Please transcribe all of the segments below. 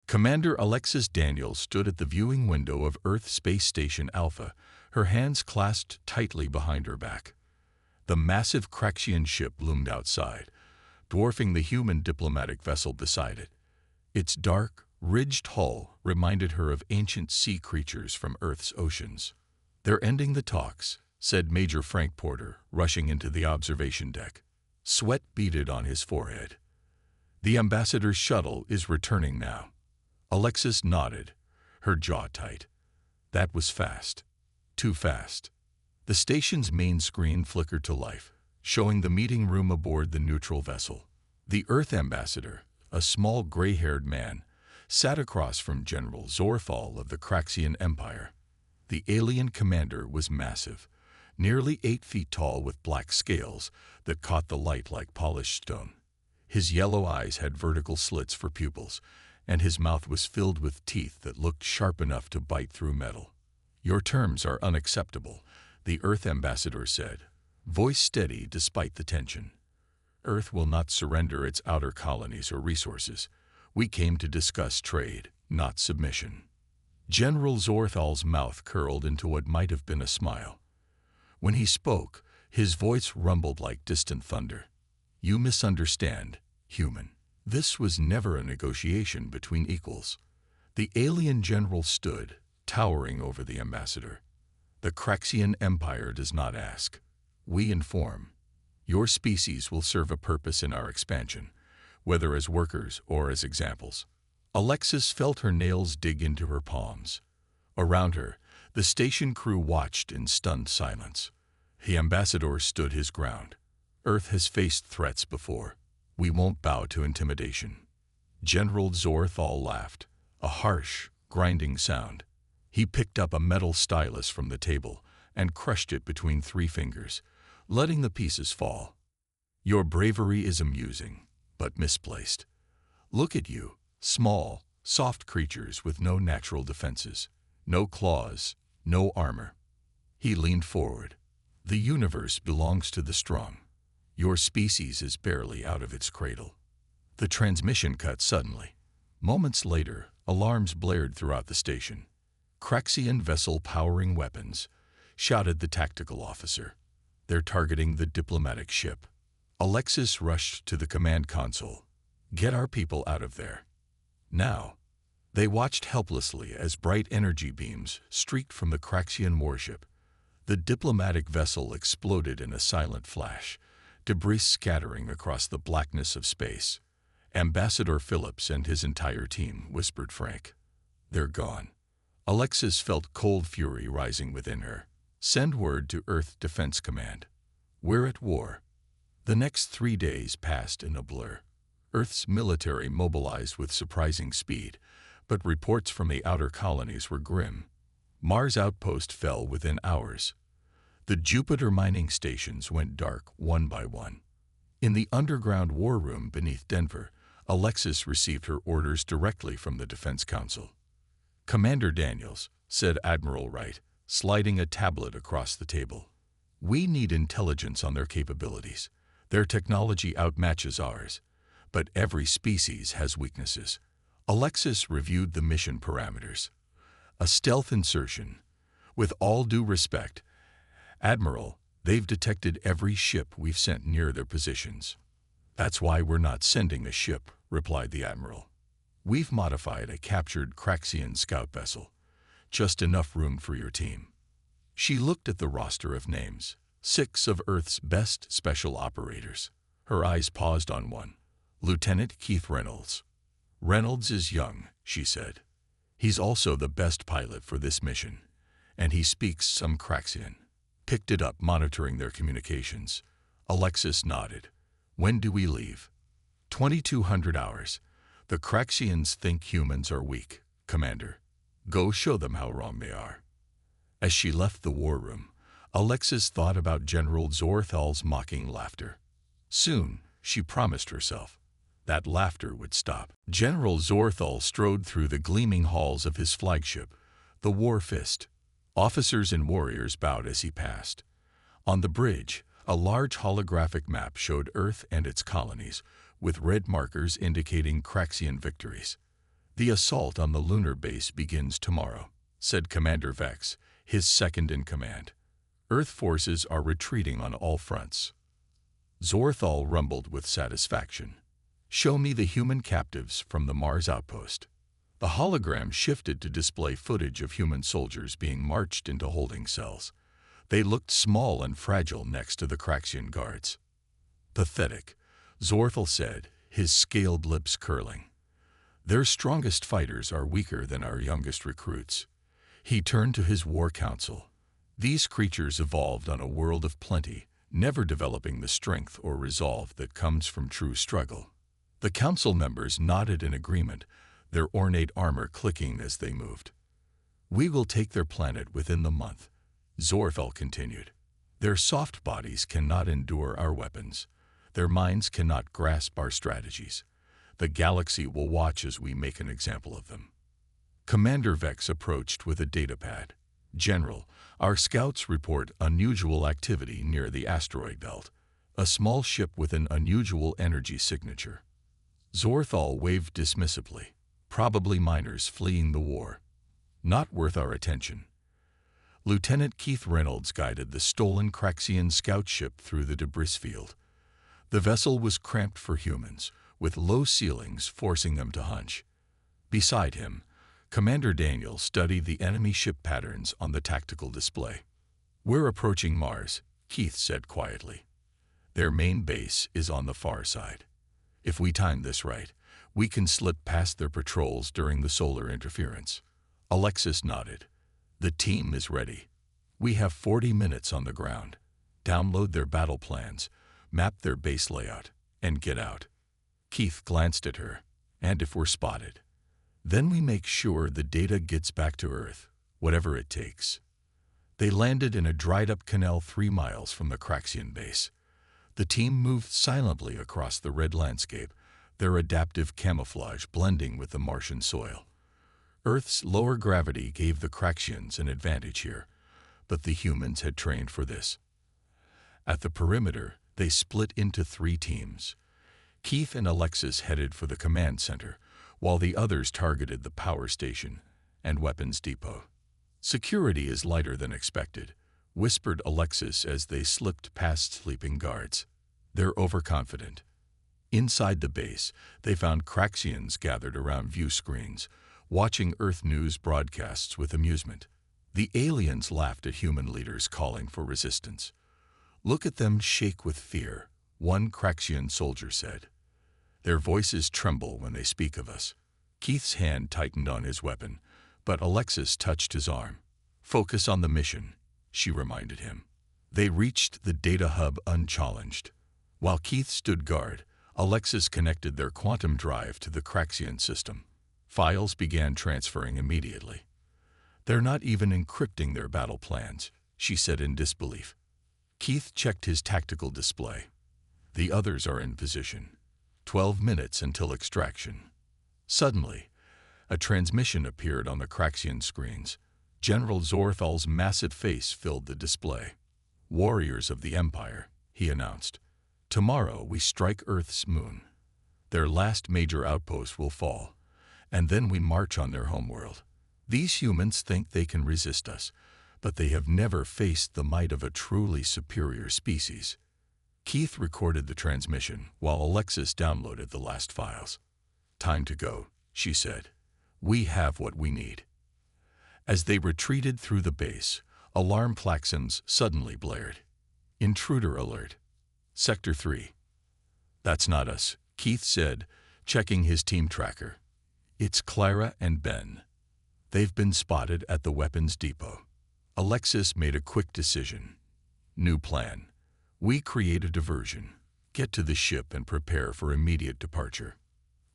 Commander Alexis Daniels stood at the viewing window of Earth Space Station Alpha, her hands clasped tightly behind her back. The massive Craxian ship loomed outside, dwarfing the human diplomatic vessel beside it. Its dark, ridged hull reminded her of ancient sea creatures from Earth's oceans. "They're ending the talks," said Major Frank Porter, rushing into the observation deck. Sweat beaded on his forehead. "The ambassador's shuttle is returning now." Alexis nodded, her jaw tight. That was fast. Too fast. The station's main screen flickered to life, showing the meeting room aboard the neutral vessel. The Earth ambassador, a small gray-haired man, sat across from General Zorthal of the Craxian Empire. The alien commander was massive, nearly 8 feet tall with black scales that caught the light like polished stone. His yellow eyes had vertical slits for pupils, and his mouth was filled with teeth that looked sharp enough to bite through metal. "Your terms are unacceptable," the Earth ambassador said, voice steady despite the tension. "Earth will not surrender its outer colonies or resources. We came to discuss trade, not submission." General Zorthal's mouth curled into what might have been a smile. When he spoke, his voice rumbled like distant thunder. "You misunderstand, human. This was never a negotiation between equals." The alien general stood, towering over the ambassador. "The Craxian Empire does not ask. We inform. Your species will serve a purpose in our expansion, whether as workers or as examples." Alexis felt her nails dig into her palms. Around her, the station crew watched in stunned silence. The ambassador stood his ground. "Earth has faced threats before. We won't bow to intimidation." General Zorthal laughed, a harsh, grinding sound. He picked up a metal stylus from the table and crushed it between 3 fingers, letting the pieces fall. "Your bravery is amusing, but misplaced. Look at you, small, soft creatures with no natural defenses, no claws, no armor." He leaned forward. "The universe belongs to the strong. Your species is barely out of its cradle." The transmission cut suddenly. Moments later, alarms blared throughout the station. "Craxian vessel powering weapons," shouted the tactical officer. "They're targeting the diplomatic ship." Alexis rushed to the command console. "Get our people out of there. Now." They watched helplessly as bright energy beams streaked from the Craxian warship. The diplomatic vessel exploded in a silent flash, debris scattering across the blackness of space. "Ambassador Phillips and his entire team," whispered Frank. "They're gone." Alexis felt cold fury rising within her. "Send word to Earth Defense Command. We're at war." The next 3 days passed in a blur. Earth's military mobilized with surprising speed, but reports from the outer colonies were grim. Mars' outpost fell within hours. The Jupiter mining stations went dark one by one. In the underground war room beneath Denver, Alexis received her orders directly from the Defense Council. "Commander Daniels," said Admiral Wright, sliding a tablet across the table. "We need intelligence on their capabilities. Their technology outmatches ours, but every species has weaknesses." Alexis reviewed the mission parameters. "A stealth insertion. With all due respect, Admiral, they've detected every ship we've sent near their positions." "That's why we're not sending a ship," replied the Admiral. "We've modified a captured Craxian scout vessel. Just enough room for your team." She looked at the roster of names, 6 of Earth's best special operators. Her eyes paused on one, Lieutenant Keith Reynolds. "Reynolds is young," she said. "He's also the best pilot for this mission, and he speaks some Craxian." Picked it up, monitoring their communications. Alexis nodded. "When do we leave?" 2200 hours. "The Craxians think humans are weak, Commander. Go show them how wrong they are." As she left the war room, Alexis thought about General Zorthal's mocking laughter. Soon, she promised herself, that laughter would stop. General Zorthal strode through the gleaming halls of his flagship, the War Fist. Officers and warriors bowed as he passed. On the bridge, a large holographic map showed Earth and its colonies, with red markers indicating Craxian victories. "The assault on the lunar base begins tomorrow," said Commander Vex, his second-in-command. "Earth forces are retreating on all fronts." Zorthal rumbled with satisfaction. "Show me the human captives from the Mars outpost." The hologram shifted to display footage of human soldiers being marched into holding cells. They looked small and fragile next to the Craxian guards. "Pathetic," Zorthal said, his scaled lips curling. "Their strongest fighters are weaker than our youngest recruits." He turned to his war council. "These creatures evolved on a world of plenty, never developing the strength or resolve that comes from true struggle." The council members nodded in agreement, their ornate armor clicking as they moved. "We will take their planet within the month," Zorthal continued. "Their soft bodies cannot endure our weapons. Their minds cannot grasp our strategies. The galaxy will watch as we make an example of them." Commander Vex approached with a datapad. "General, our scouts report unusual activity near the asteroid belt. A small ship with an unusual energy signature." Zorthal waved dismissively. "Probably miners fleeing the war. Not worth our attention." Lieutenant Keith Reynolds guided the stolen Craxian scout ship through the debris field. The vessel was cramped for humans, with low ceilings forcing them to hunch. Beside him, Commander Daniel studied the enemy ship patterns on the tactical display. "We're approaching Mars," Keith said quietly. "Their main base is on the far side. If we time this right, we can slip past their patrols during the solar interference." Alexis nodded. "The team is ready. We have 40 minutes on the ground. Download their battle plans, map their base layout, and get out." Keith glanced at her. "And if we're spotted? Then we make sure the data gets back to Earth, whatever it takes." They landed in a dried-up canal 3 miles from the Craxian base. The team moved silently across the red landscape, their adaptive camouflage blending with the Martian soil. Earth's lower gravity gave the Craxians an advantage here, but the humans had trained for this. At the perimeter, they split into 3 teams. Keith and Alexis headed for the command center, while the others targeted the power station and weapons depot. "Security is lighter than expected," whispered Alexis as they slipped past sleeping guards. "They're overconfident." Inside the base, they found Craxians gathered around view screens, watching Earth news broadcasts with amusement. The aliens laughed at human leaders calling for resistance. "Look at them shake with fear," one Craxian soldier said. "Their voices tremble when they speak of us." Keith's hand tightened on his weapon, but Alexis touched his arm. "Focus on the mission," she reminded him. They reached the data hub unchallenged. While Keith stood guard, Alexis connected their quantum drive to the Craxian system. Files began transferring immediately. "They're not even encrypting their battle plans," she said in disbelief. Keith checked his tactical display. "The others are in position. 12 minutes until extraction." Suddenly, a transmission appeared on the Craxian screens. General Zorthal's massive face filled the display. "Warriors of the Empire," he announced. "Tomorrow we strike Earth's moon. Their last major outpost will fall, and then we march on their homeworld. These humans think they can resist us, but they have never faced the might of a truly superior species." Keith recorded the transmission, while Alexis downloaded the last files. "Time to go," she said. "We have what we need." As they retreated through the base, alarm klaxons suddenly blared. "Intruder alert. Sector 3. "That's not us," Keith said, checking his team tracker. "It's Clara and Ben. They've been spotted at the weapons depot." Alexis made a quick decision. "New plan. We create a diversion, get to the ship and prepare for immediate departure."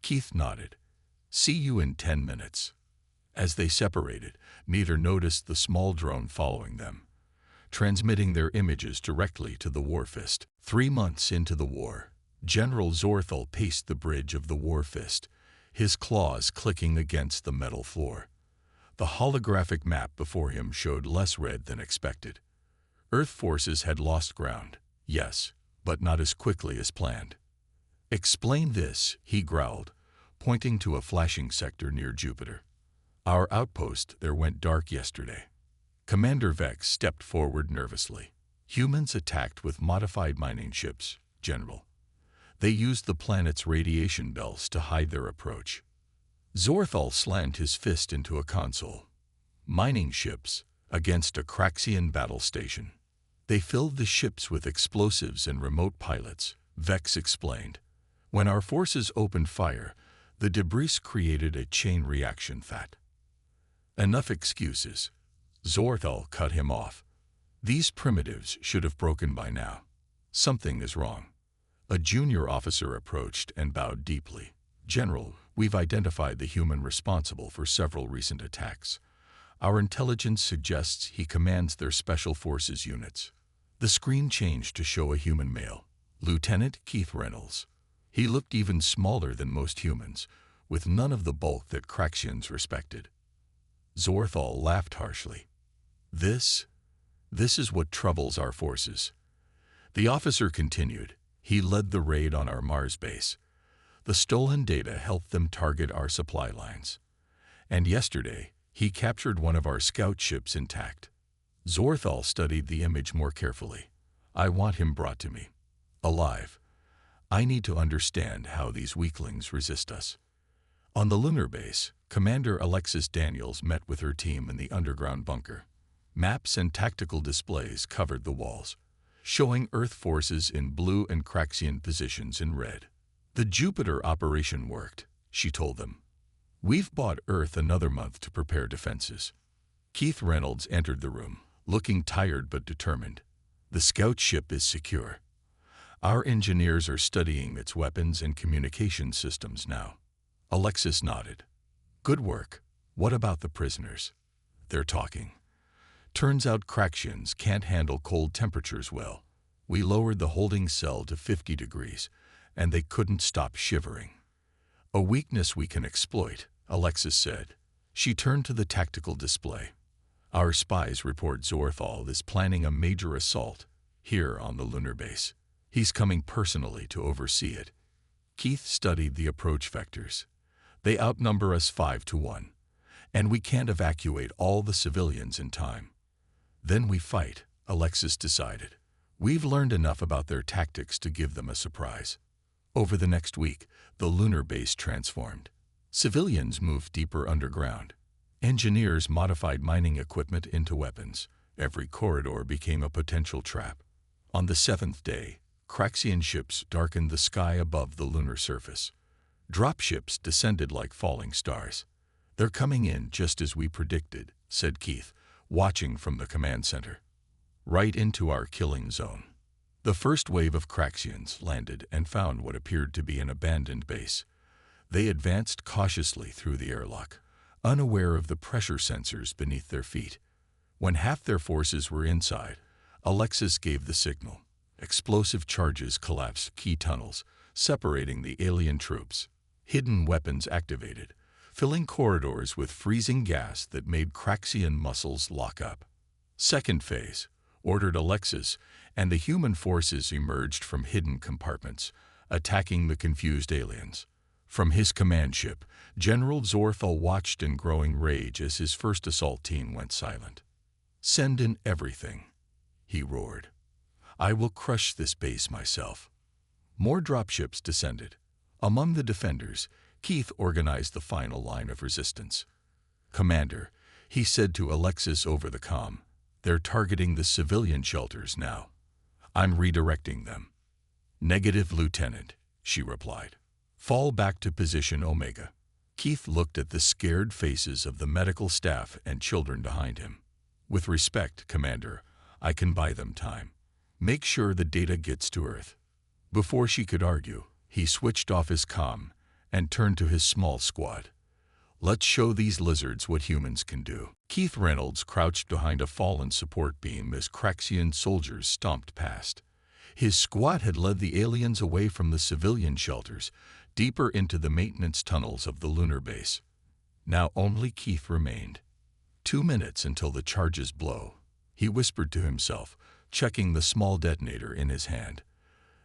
Keith nodded. "See you in 10 minutes." As they separated, neither noticed the small drone following them, transmitting their images directly to the Warfist. 3 months into the war, General Zorthal paced the bridge of the Warfist, his claws clicking against the metal floor. The holographic map before him showed less red than expected. Earth forces had lost ground, yes, but not as quickly as planned. "Explain this," he growled, pointing to a flashing sector near Jupiter. "Our outpost there went dark yesterday." Commander Vex stepped forward nervously. "Humans attacked with modified mining ships, General. They used the planet's radiation belts to hide their approach." Zorthal slammed his fist into a console. "Mining ships against a Craxian battle station. They filled the ships with explosives and remote pilots," Vex explained. "When our forces opened fire, the debris created a chain reaction that—" "Enough excuses." Zorthal cut him off. "These primitives should have broken by now. Something is wrong." A junior officer approached and bowed deeply. "General, we've identified the human responsible for several recent attacks. Our intelligence suggests he commands their special forces units." The screen changed to show a human male, Lieutenant Keith Reynolds. He looked even smaller than most humans, with none of the bulk that Craxians respected. Zorthal laughed harshly. This is what troubles our forces." The officer continued. "He led the raid on our Mars base. The stolen data helped them target our supply lines. And yesterday, he captured one of our scout ships intact." Zorthal studied the image more carefully. "I want him brought to me, alive. I need to understand how these weaklings resist us." On the lunar base, Commander Alexis Daniels met with her team in the underground bunker. Maps and tactical displays covered the walls, showing Earth forces in blue and Craxian positions in red. "The Jupiter operation worked," she told them. "We've bought Earth another month to prepare defenses." Keith Reynolds entered the room, looking tired but determined. "The scout ship is secure. Our engineers are studying its weapons and communication systems now." Alexis nodded. "Good work. What about the prisoners?" "They're talking. Turns out Craxians can't handle cold temperatures well. We lowered the holding cell to 50 degrees, and they couldn't stop shivering." "A weakness we can exploit," Alexis said. She turned to the tactical display. "Our spies report Zorthal is planning a major assault here on the lunar base. He's coming personally to oversee it." Keith studied the approach vectors. "They outnumber us 5-1, and we can't evacuate all the civilians in time." "Then we fight," Alexis decided. "We've learned enough about their tactics to give them a surprise." Over the next week, the lunar base transformed. Civilians moved deeper underground. Engineers modified mining equipment into weapons. Every corridor became a potential trap. On the 7th day, Craxian ships darkened the sky above the lunar surface. Dropships descended like falling stars. "They're coming in just as we predicted," said Keith, watching from the command center. "Right into our killing zone." The first wave of Craxians landed and found what appeared to be an abandoned base. They advanced cautiously through the airlock, unaware of the pressure sensors beneath their feet. When half their forces were inside, Alexis gave the signal. Explosive charges collapsed key tunnels, separating the alien troops. Hidden weapons activated, filling corridors with freezing gas that made Craxian muscles lock up. "Second phase," ordered Alexis, and the human forces emerged from hidden compartments, attacking the confused aliens. From his command ship, General Zorthal watched in growing rage as his first assault team went silent. "Send in everything," he roared. "I will crush this base myself." More dropships descended. Among the defenders, Keith organized the final line of resistance. "Commander," he said to Alexis over the comm, "they're targeting the civilian shelters now. I'm redirecting them." "Negative, Lieutenant," she replied. "Fall back to position Omega." Keith looked at the scared faces of the medical staff and children behind him. "With respect, Commander, I can buy them time. Make sure the data gets to Earth." Before she could argue, he switched off his comm and turned to his small squad. "Let's show these lizards what humans can do." Keith Reynolds crouched behind a fallen support beam as Craxian soldiers stomped past. His squad had led the aliens away from the civilian shelters, deeper into the maintenance tunnels of the lunar base. Now only Keith remained. 2 minutes until the charges blow, he whispered to himself, checking the small detonator in his hand.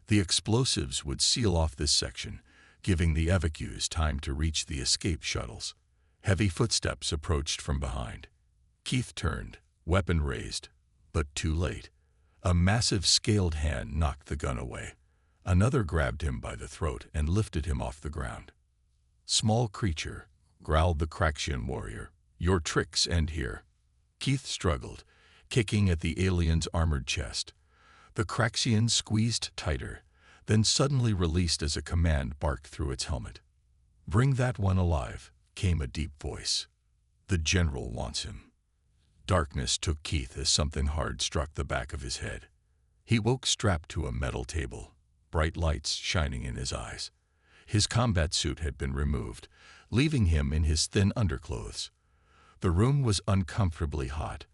The explosives would seal off this section, giving the evacuees time to reach the escape shuttles. Heavy footsteps approached from behind. Keith turned, weapon raised, but too late. A massive scaled hand knocked the gun away. Another grabbed him by the throat and lifted him off the ground. "Small creature," growled the Craxian warrior, "your tricks end here." Keith struggled, kicking at the alien's armored chest. The Craxian squeezed tighter, then suddenly released as a command barked through its helmet. "Bring that one alive," came a deep voice. "The general wants him." Darkness took Keith as something hard struck the back of his head. He woke strapped to a metal table, bright lights shining in his eyes. His combat suit had been removed, leaving him in his thin underclothes. The room was uncomfortably hot,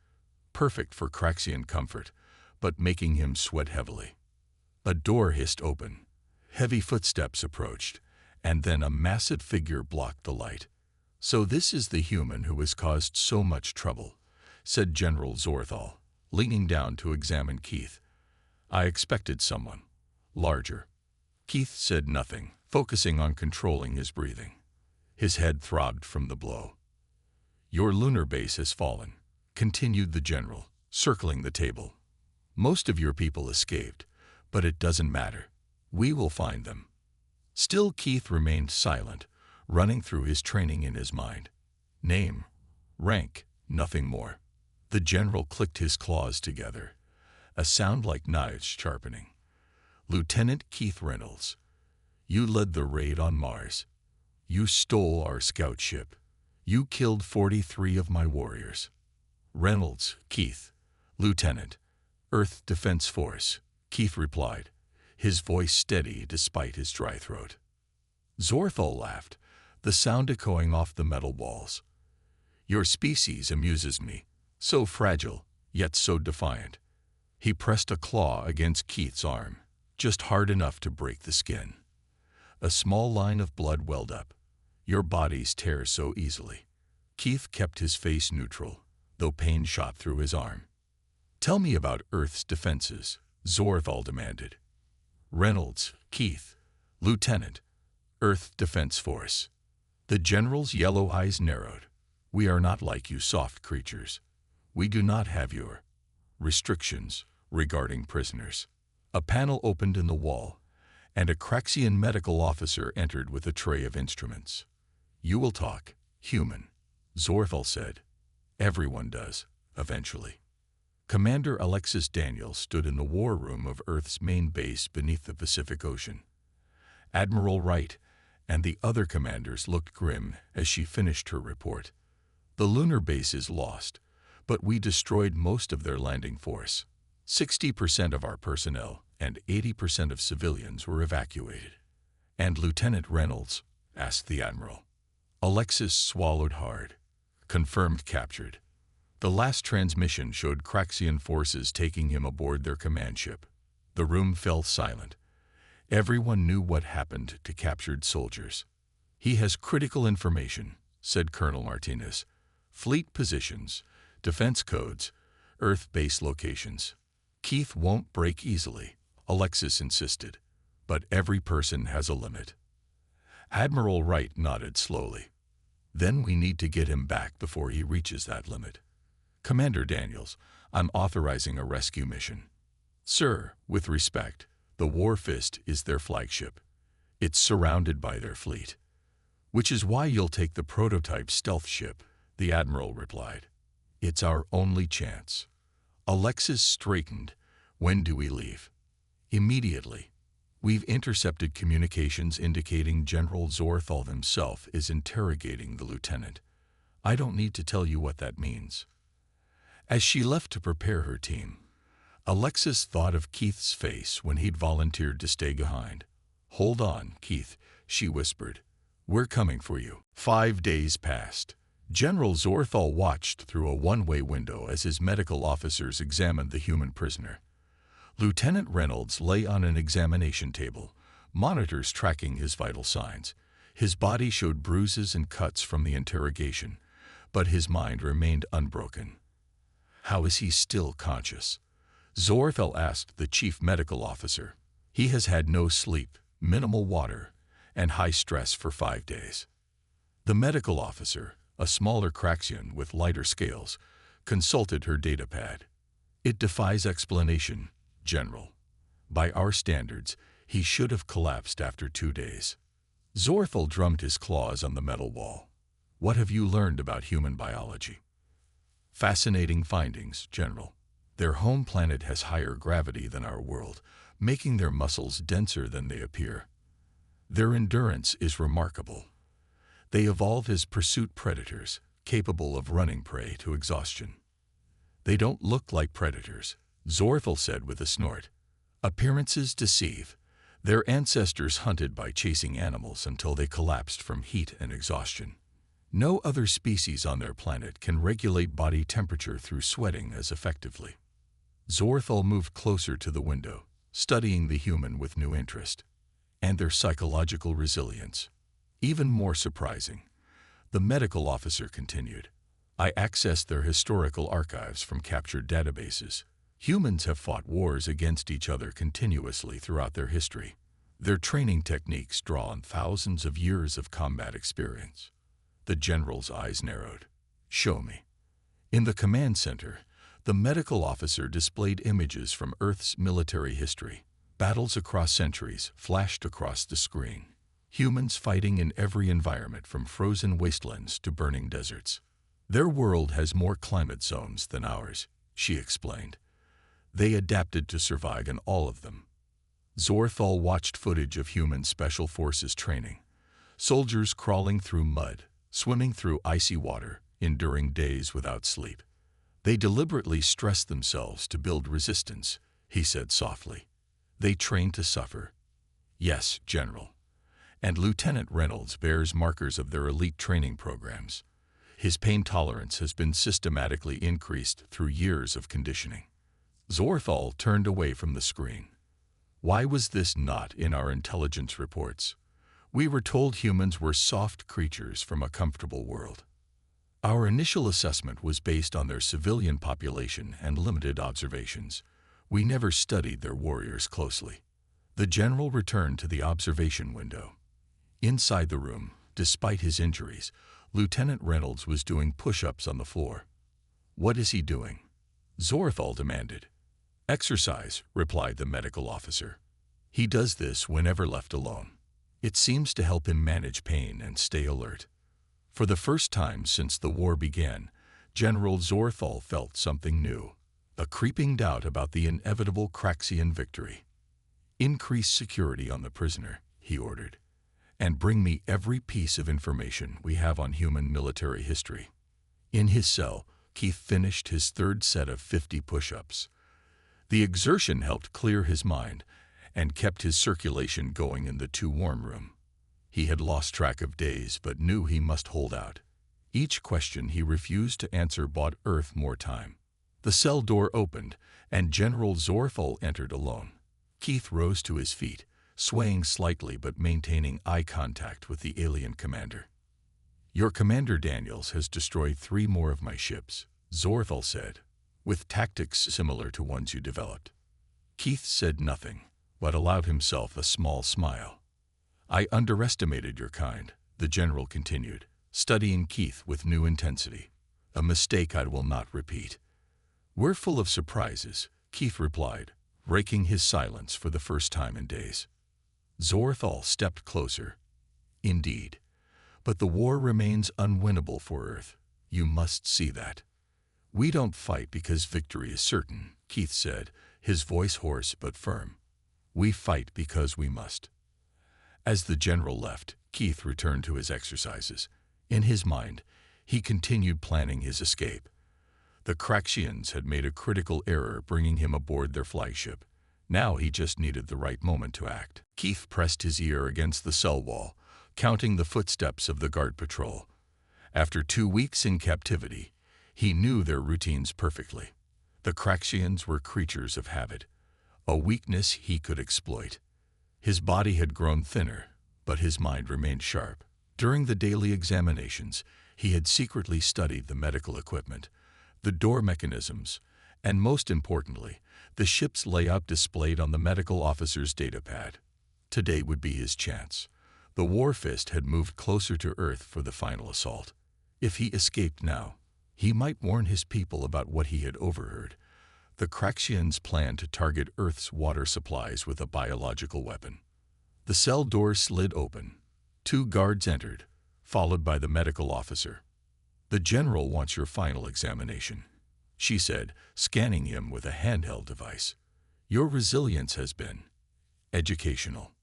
perfect for Craxian comfort, but making him sweat heavily. A door hissed open. Heavy footsteps approached, and then a massive figure blocked the light. "So this is the human who has caused so much trouble," said General Zorthal, leaning down to examine Keith. "I expected someone larger." Keith said nothing, focusing on controlling his breathing. His head throbbed from the blow. "Your lunar base has fallen," continued the general, circling the table. "Most of your people escaped, but it doesn't matter. We will find them." Still Keith remained silent, running through his training in his mind. Name, rank, nothing more. The general clicked his claws together, a sound like knives sharpening. "Lieutenant Keith Reynolds, you led the raid on Mars. You stole our scout ship. You killed 43 of my warriors." "Reynolds, Keith, Lieutenant, Earth Defense Force," Keith replied, his voice steady despite his dry throat. Zorthal laughed, the sound echoing off the metal walls. "Your species amuses me, so fragile, yet so defiant." He pressed a claw against Keith's arm, just hard enough to break the skin. A small line of blood welled up. "Your bodies tear so easily." Keith kept his face neutral, though pain shot through his arm. "Tell me about Earth's defenses," Zorthal demanded. "Reynolds, Keith, Lieutenant, Earth Defense Force." The general's yellow eyes narrowed. "We are not like you soft creatures. We do not have your restrictions regarding prisoners." A panel opened in the wall, and a Craxian medical officer entered with a tray of instruments. "You will talk, human," Zorthal said. "Everyone does, eventually." Commander Alexis Daniel stood in the war room of Earth's main base beneath the Pacific Ocean. Admiral Wright and the other commanders looked grim as she finished her report. "The lunar base is lost, but we destroyed most of their landing force. 60% of our personnel and 80% of civilians were evacuated." "And Lieutenant Reynolds?" asked the admiral. Alexis swallowed hard. "Confirmed captured. The last transmission showed Craxian forces taking him aboard their command ship." The room fell silent. Everyone knew what happened to captured soldiers. "He has critical information," said Colonel Martinez. "Fleet positions, defense codes, Earth base locations." "Keith won't break easily," Alexis insisted. "But every person has a limit." Admiral Wright nodded slowly. "Then we need to get him back before he reaches that limit. Commander Daniels, I'm authorizing a rescue mission." "Sir, with respect, the War Fist is their flagship. It's surrounded by their fleet." "Which is why you'll take the prototype stealth ship," the admiral replied. "It's our only chance." Alexis straightened. "When do we leave?" "Immediately. We've intercepted communications indicating General Zorthal himself is interrogating the lieutenant. I don't need to tell you what that means." As she left to prepare her team, Alexis thought of Keith's face when he'd volunteered to stay behind. "Hold on, Keith," she whispered. "We're coming for you." 5 days passed. General Zorthal watched through a one-way window as his medical officers examined the human prisoner. Lieutenant Reynolds lay on an examination table, monitors tracking his vital signs. His body showed bruises and cuts from the interrogation, but his mind remained unbroken. How is he still conscious? Zorthal asked the chief medical officer. "He has had no sleep, minimal water, and high stress for 5 days. The medical officer, a smaller Craxian with lighter scales, consulted her datapad. It defies explanation, General. By our standards, he should have collapsed after 2 days. Zorthal drummed his claws on the metal wall. What have you learned about human biology? Fascinating findings, General. Their home planet has higher gravity than our world, making their muscles denser than they appear. Their endurance is remarkable. They evolved as pursuit predators, capable of running prey to exhaustion. They don't look like predators, Zorthal said with a snort. Appearances deceive. Their ancestors hunted by chasing animals until they collapsed from heat and exhaustion. No other species on their planet can regulate body temperature through sweating as effectively. Zorthal moved closer to the window, studying the human with new interest. And their psychological resilience. Even more surprising, the medical officer continued. I accessed their historical archives from captured databases. Humans have fought wars against each other continuously throughout their history. Their training techniques draw on thousands of years of combat experience. The general's eyes narrowed. Show me. In the command center, the medical officer displayed images from Earth's military history. Battles across centuries flashed across the screen. Humans fighting in every environment from frozen wastelands to burning deserts. Their world has more climate zones than ours, she explained. They adapted to survive in all of them. Zorthal watched footage of human special forces training. Soldiers crawling through mud, swimming through icy water, enduring days without sleep. They deliberately stressed themselves to build resistance, he said softly. They train to suffer. Yes, General. And Lieutenant Reynolds bears markers of their elite training programs. His pain tolerance has been systematically increased through years of conditioning. Zorthal turned away from the screen. Why was this not in our intelligence reports? We were told humans were soft creatures from a comfortable world. Our initial assessment was based on their civilian population and limited observations. We never studied their warriors closely. The general returned to the observation window. Inside the room, despite his injuries, Lieutenant Reynolds was doing push-ups on the floor. What is he doing? Zorthal demanded. Exercise, replied the medical officer. He does this whenever left alone. It seems to help him manage pain and stay alert. For the first time since the war began, General Zorthal felt something new. A creeping doubt about the inevitable Craxian victory. Increase security on the prisoner, he ordered, and bring me every piece of information we have on human military history. In his cell, Keith finished his third set of 50 push-ups. The exertion helped clear his mind and kept his circulation going in the too-warm room. He had lost track of days but knew he must hold out. Each question he refused to answer bought Earth more time. The cell door opened, and General Zorthal entered alone. Keith rose to his feet, swaying slightly but maintaining eye contact with the alien commander. Your Commander Daniels has destroyed 3 more of my ships, Zorthal said, with tactics similar to ones you developed. Keith said nothing, but allowed himself a small smile. I underestimated your kind, the general continued, studying Keith with new intensity. A mistake I will not repeat. We're full of surprises, Keith replied, breaking his silence for the first time in days. Zorthal stepped closer. Indeed. But the war remains unwinnable for Earth. You must see that. We don't fight because victory is certain, Keith said, his voice hoarse but firm. We fight because we must. As the general left, Keith returned to his exercises. In his mind, he continued planning his escape. The Craxians had made a critical error bringing him aboard their flagship. Now he just needed the right moment to act. Keith pressed his ear against the cell wall, counting the footsteps of the guard patrol. After 2 weeks in captivity, he knew their routines perfectly. The Craxians were creatures of habit, a weakness he could exploit. His body had grown thinner, but his mind remained sharp. During the daily examinations, he had secretly studied the medical equipment, the door mechanisms, and most importantly, the ship's layout displayed on the medical officer's datapad. Today would be his chance. The War Fist had moved closer to Earth for the final assault. If he escaped now, he might warn his people about what he had overheard. The Craxians planned to target Earth's water supplies with a biological weapon. The cell door slid open. 2 guards entered, followed by the medical officer. "The general wants your final examination," she said, scanning him with a handheld device. "Your resilience has been educational."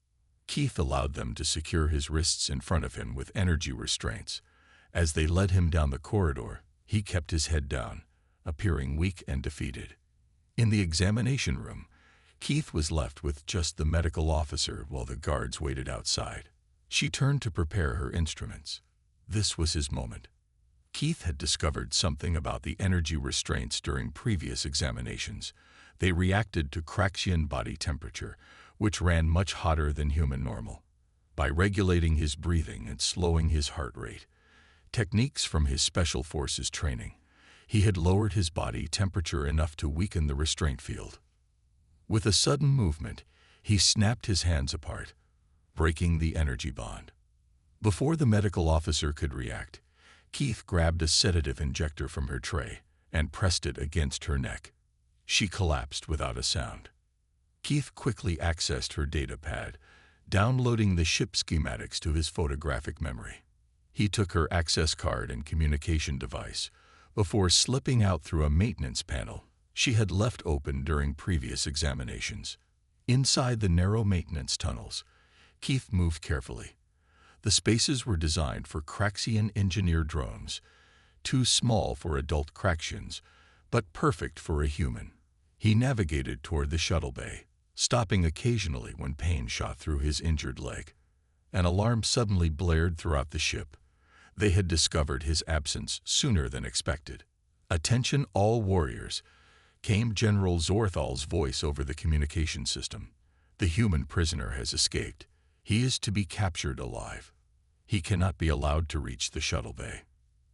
Keith allowed them to secure his wrists in front of him with energy restraints. As they led him down the corridor, he kept his head down, appearing weak and defeated. In the examination room, Keith was left with just the medical officer while the guards waited outside. She turned to prepare her instruments. This was his moment. Keith had discovered something about the energy restraints during previous examinations. They reacted to Craxian body temperature, which ran much hotter than human normal. By regulating his breathing and slowing his heart rate, techniques from his special forces training, he had lowered his body temperature enough to weaken the restraint field. With a sudden movement, he snapped his hands apart, breaking the energy bond. Before the medical officer could react, Keith grabbed a sedative injector from her tray and pressed it against her neck. She collapsed without a sound. Keith quickly accessed her data pad, downloading the ship schematics to his photographic memory. He took her access card and communication device before slipping out through a maintenance panel she had left open during previous examinations. Inside the narrow maintenance tunnels, Keith moved carefully. The spaces were designed for Craxian engineered drones, too small for adult Craxians, but perfect for a human. He navigated toward the shuttle bay, stopping occasionally when pain shot through his injured leg. An alarm suddenly blared throughout the ship. They had discovered his absence sooner than expected. "Attention all warriors," came General Zorthal's voice over the communication system. "The human prisoner has escaped. He is to be captured alive. He cannot be allowed to reach the shuttle bay."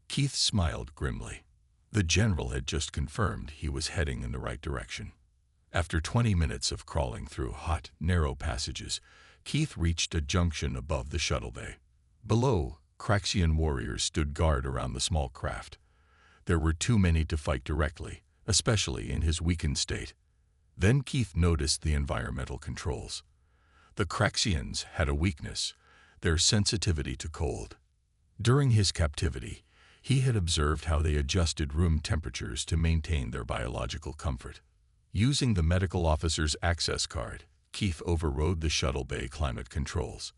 Keith smiled grimly. The general had just confirmed he was heading in the right direction. After 20 minutes of crawling through hot, narrow passages, Keith reached a junction above the shuttle bay. Below, Craxian warriors stood guard around the small craft. There were too many to fight directly, especially in his weakened state. Then Keith noticed the environmental controls. The Craxians had a weakness: their sensitivity to cold. During his captivity, he had observed how they adjusted room temperatures to maintain their biological comfort. Using the medical officer's access card, Keith overrode the shuttle bay climate controls.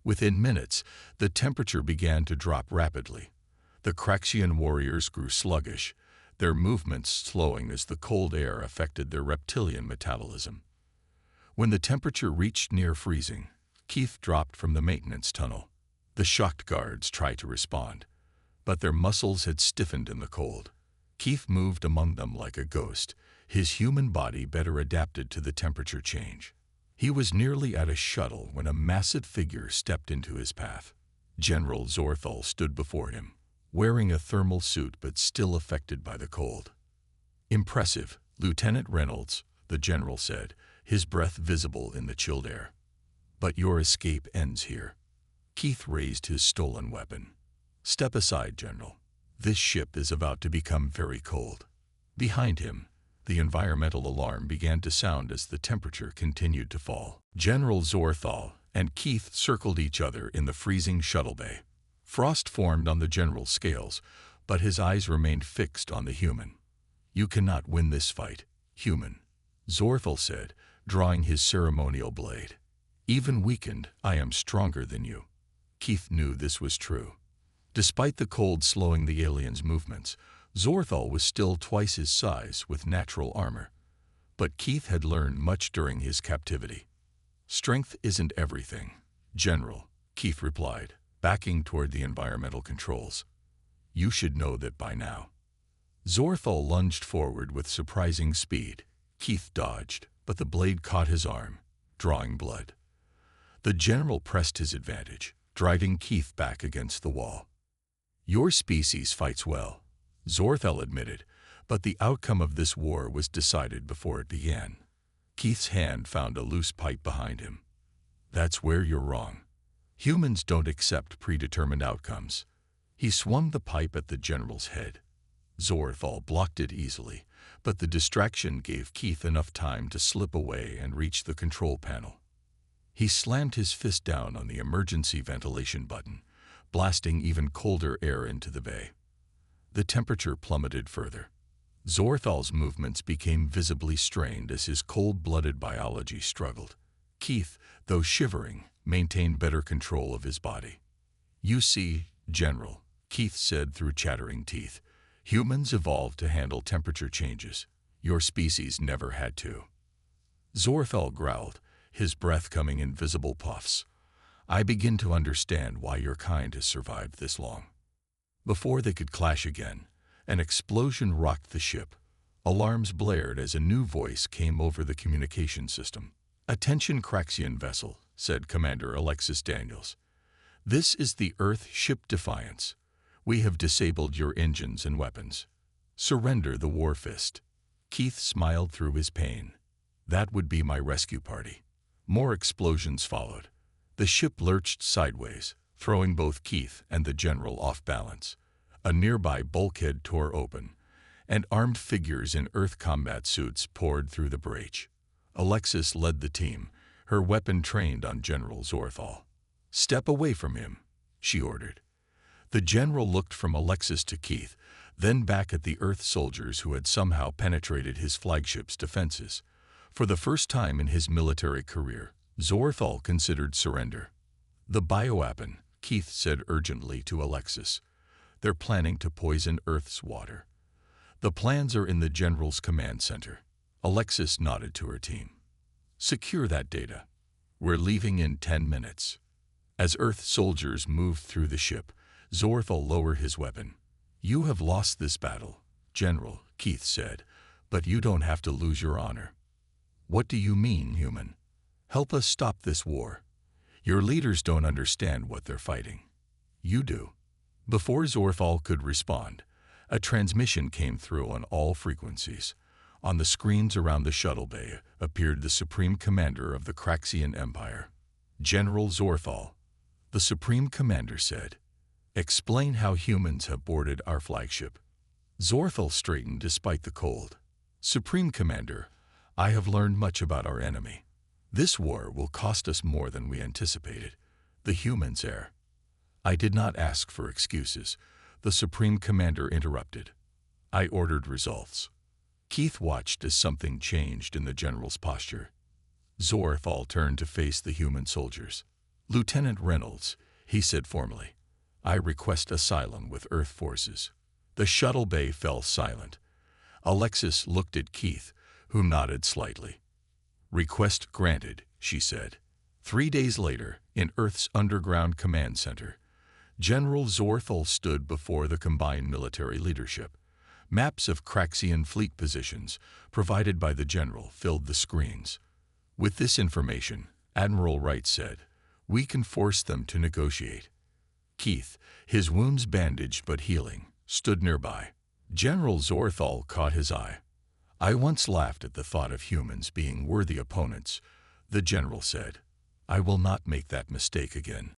Within minutes, the temperature began to drop rapidly. The Craxian warriors grew sluggish, their movements slowing as the cold air affected their reptilian metabolism. When the temperature reached near freezing, Keith dropped from the maintenance tunnel. The shocked guards tried to respond, but their muscles had stiffened in the cold. Keith moved among them like a ghost, his human body better adapted to the temperature change. He was nearly at a shuttle when a massive figure stepped into his path. General Zorthal stood before him, wearing a thermal suit but still affected by the cold. "Impressive, Lieutenant Reynolds," the general said, his breath visible in the chilled air. "But your escape ends here." Keith raised his stolen weapon. "Step aside, General. This ship is about to become very cold." Behind him, the environmental alarm began to sound as the temperature continued to fall. General Zorthal and Keith circled each other in the freezing shuttle bay. Frost formed on the general's scales, but his eyes remained fixed on the human. "You cannot win this fight, human," Zorthal said, drawing his ceremonial blade. "Even weakened, I am stronger than you." Keith knew this was true. Despite the cold slowing the alien's movements, Zorthal was still twice his size with natural armor. But Keith had learned much during his captivity. "Strength isn't everything, General," Keith replied, backing toward the environmental controls. "You should know that by now." Zorthal lunged forward with surprising speed. Keith dodged, but the blade caught his arm, drawing blood. The general pressed his advantage, driving Keith back against the wall. "Your species fights well," Zorthal admitted, but the outcome of this war was decided before it began. Keith's hand found a loose pipe behind him. "That's where you're wrong. Humans don't accept predetermined outcomes. He swung the pipe at the general's head. Zorthal blocked it easily, but the distraction gave Keith enough time to slip away and reach the control panel. He slammed his fist down on the emergency ventilation button, blasting even colder air into the bay. The temperature plummeted further. Zorthal's movements became visibly strained as his cold-blooded biology struggled. Keith, though shivering, maintained better control of his body. "You see, General," Keith said through chattering teeth, "humans evolved to handle temperature changes. Your species never had to." Zorthal growled, his breath coming in visible puffs. "I begin to understand why your kind has survived this long." Before they could clash again, an explosion rocked the ship. Alarms blared as a new voice came over the communication system. "Attention Craxian vessel," said Commander Alexis Daniels. "This is the Earth ship Defiance. We have disabled your engines and weapons. Surrender the war fist." Keith smiled through his pain. "That would be my rescue party." More explosions followed. The ship lurched sideways, throwing both Keith and the general off balance. A nearby bulkhead tore open, and armed figures in Earth combat suits poured through the breach. Alexis led the team, her weapon trained on General Zorthal. "Step away from him," she ordered. The general looked from Alexis to Keith, then back at the Earth soldiers who had somehow penetrated his flagship's defenses. For the first time in his military career, Zorthal considered surrender. "The bioweapon," Keith said urgently to Alexis. "They're planning to poison Earth's water." "The plans are in the general's command center." Alexis nodded to her team. "Secure that data. We're leaving in 10 minutes." As Earth soldiers moved through the ship, Zorthal lowered his weapon. "You have lost this battle, General," Keith said, "but you don't have to lose your honor." "What do you mean, human? Help us stop this war. Your leaders don't understand what they're fighting. You do." Before Zorthal could respond, a transmission came through on all frequencies. On the screens around the shuttle bay appeared the Supreme Commander of the Craxian Empire. "General Zorthal," the Supreme Commander said, "explain how humans have boarded our flagship." Zorthal straightened despite the cold. "Supreme Commander, I have learned much about our enemy. This war will cost us more than we anticipated. The humans err." "I did not ask for excuses," the Supreme Commander interrupted. "I ordered results." Keith watched as something changed in the general's posture. Zorthal turned to face the human soldiers. "Lieutenant Reynolds," he said formally, "I request asylum with Earth forces." The shuttle bay fell silent. Alexis looked at Keith, who nodded slightly. "Request granted," she said. 3 days later, in Earth's underground command center, General Zorthal stood before the combined military leadership. Maps of Craxian fleet positions, provided by the general, filled the screens. "With this information," Admiral Wright said, "we can force them to negotiate." Keith, his wounds bandaged but healing, stood nearby. General Zorthal caught his eye. "I once laughed at the thought of humans being worthy opponents," the general said. "I will not make that mistake again."